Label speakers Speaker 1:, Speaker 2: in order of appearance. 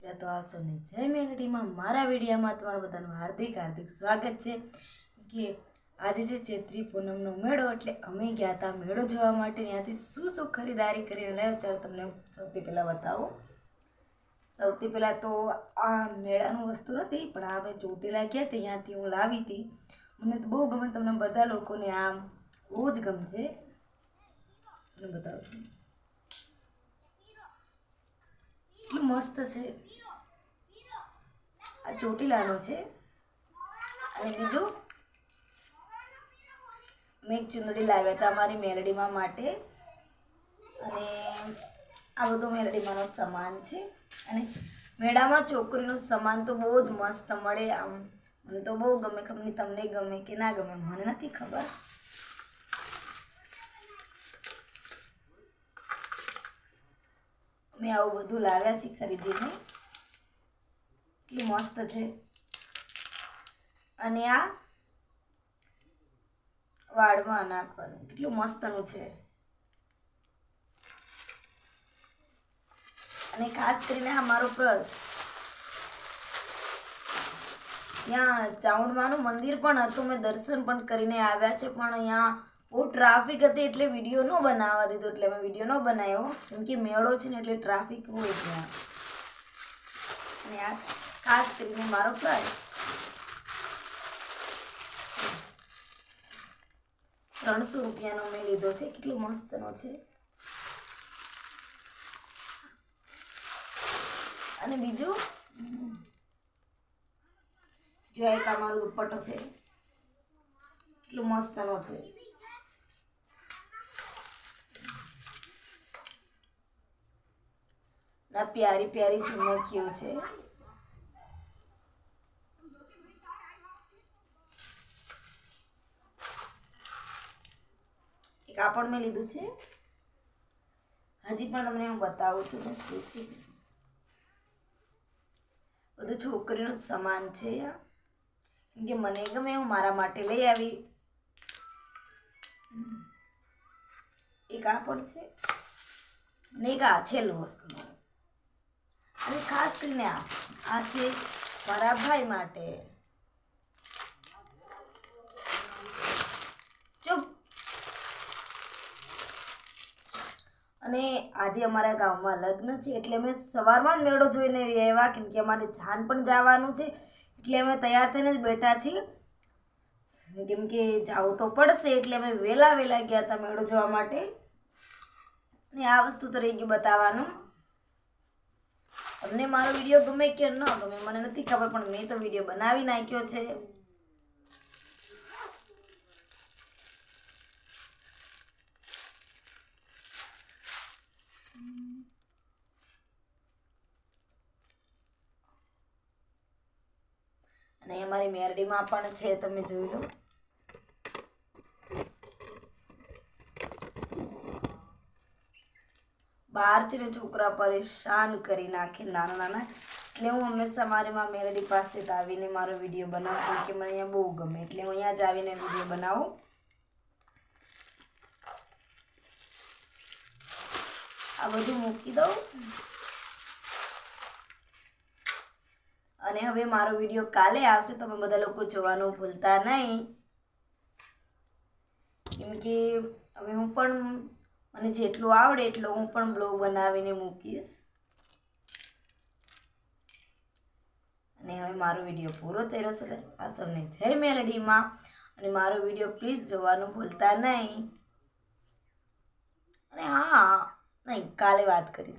Speaker 1: તો આવશો ને જય મેલડીમાં મારા વિડીયોમાં તમારું બધાનું હાર્દિક સ્વાગત છે કે આજે છે ચૈત્રી પૂનમનો મેળો એટલે અમે ગયા હતા મેળો જોવા માટે ત્યાંથી શું ખરીદારી કરીને લાવ્યો ચાલો તમને સૌથી પહેલાં બતાવો સૌથી પહેલાં તો આ મેળાનું વસ્તુ નથી પણ આ મેં ચોટીલા ગયા હતી ત્યાંથી હું લાવી હતી મને તો બહુ ગમે તમને બધા લોકોને આમ બહુ જ ગમશે તમને બતાવું છું એટલું મસ્ત છે આ ચોટીલાનો છે અને બીજું મેં એક ચુંદડી લાવ્યા હતા અમારી મેલડીમાં માટે અને આ બધું મેલડીમાંનો સામાન છે અને મેળામાં છોકરીનો સામાન તો બહુ જ મસ્ત મળે આમ મને તો બહુ ગમે ખબર તમને ગમે કે ના ગમે મને નથી ખબર મેં આવું બધું લાવ્યા છે ખરીદીને એટલું મસ્ત છે અને આ વાળમાં નાખવાનું કેટલું મસ્તનું છે અને ખાસ કરીને આ મારો પર્સ ત્યાં ચાઉંડમાનું મંદિર પણ હતું મેં દર્શન પણ કરીને આવ્યા છે પણ અહીંયા બહુ ટ્રાફિક હતી એટલે વિડીયો ન બનાવવા દીધો એટલે મેં વિડીયો ન બનાવ્યો કેમ કે મેળો છે ને એટલે ટ્રાફિક હોય ત્યાં અને આ ખાસ કરીને મારો પર્સ 300 રૂપિયાનો મેં લીધો છે કેટલો મસ્તનો છે અને બીજું જો એક અમારો દુપટ્ટો છે કેટલો મસ્તનો છે ના પ્યારી પ્યારી ઝુમકીઓ છે કાપડ મેં લીધું છે હજી પણ તમને હું બતાવું છું મેં શું બધું છોકરીનું જ સામાન છે કેમ કે મને ગમે હું મારા માટે લઈ આવી એ કાપડ છે ને એક આ છેલ્લું વસ્તુ અને ખાસ કરીને આ છે મારા ભાઈ માટે અને આજે અમારા ગામમાં લગ્ન છે એટલે અમે સવારમાં જ મેળો જોઈને આવ્યા કેમ કે અમારે જાન પણ જવાનું છે એટલે અમે તૈયાર થઈને જ બેઠા છીએ કેમ કે જવું તો પડશે એટલે અમે વહેલા ગયા હતા મેળો જોવા માટે અને આ વસ્તુ તો રહી ગયું બતાવવાનું તમને મારો વિડીયો ગમે કે ન ગમે મને નથી ખબર પણ મેં તો વિડીયો બનાવી નાખ્યો છે અને અમારી મેરડીમાં પણ છે તમે જોઈ લો બહાર છે ને છોકરા પરેશાન કરી નાખે નાના એટલે હું હંમેશા મારી મેરડી પાસે જ આવીને મારો વિડીયો બનાવું કેમ કે મને અહીંયા બહુ ગમે એટલે હું અહીંયા જ આવીને વિડીયો બનાવું આ બધું મૂકી દઉં અને હવે મારો વિડીયો કાલે આવશે તમે બધા લોકો જોવાનું ભૂલતા નહીં કેમ કે હવે હું પણ મને જેટલું આવડે એટલો હું પણ બ્લોગ બનાવીને મૂકીશ અને હવે મારો વિડીયો પૂરો થયો છે આ સૌને જય મેલડીમાં અને મારો વિડીયો પ્લીઝ જોવાનું ભૂલતા નહીં અને હા નહીં કાલે વાત કરીશ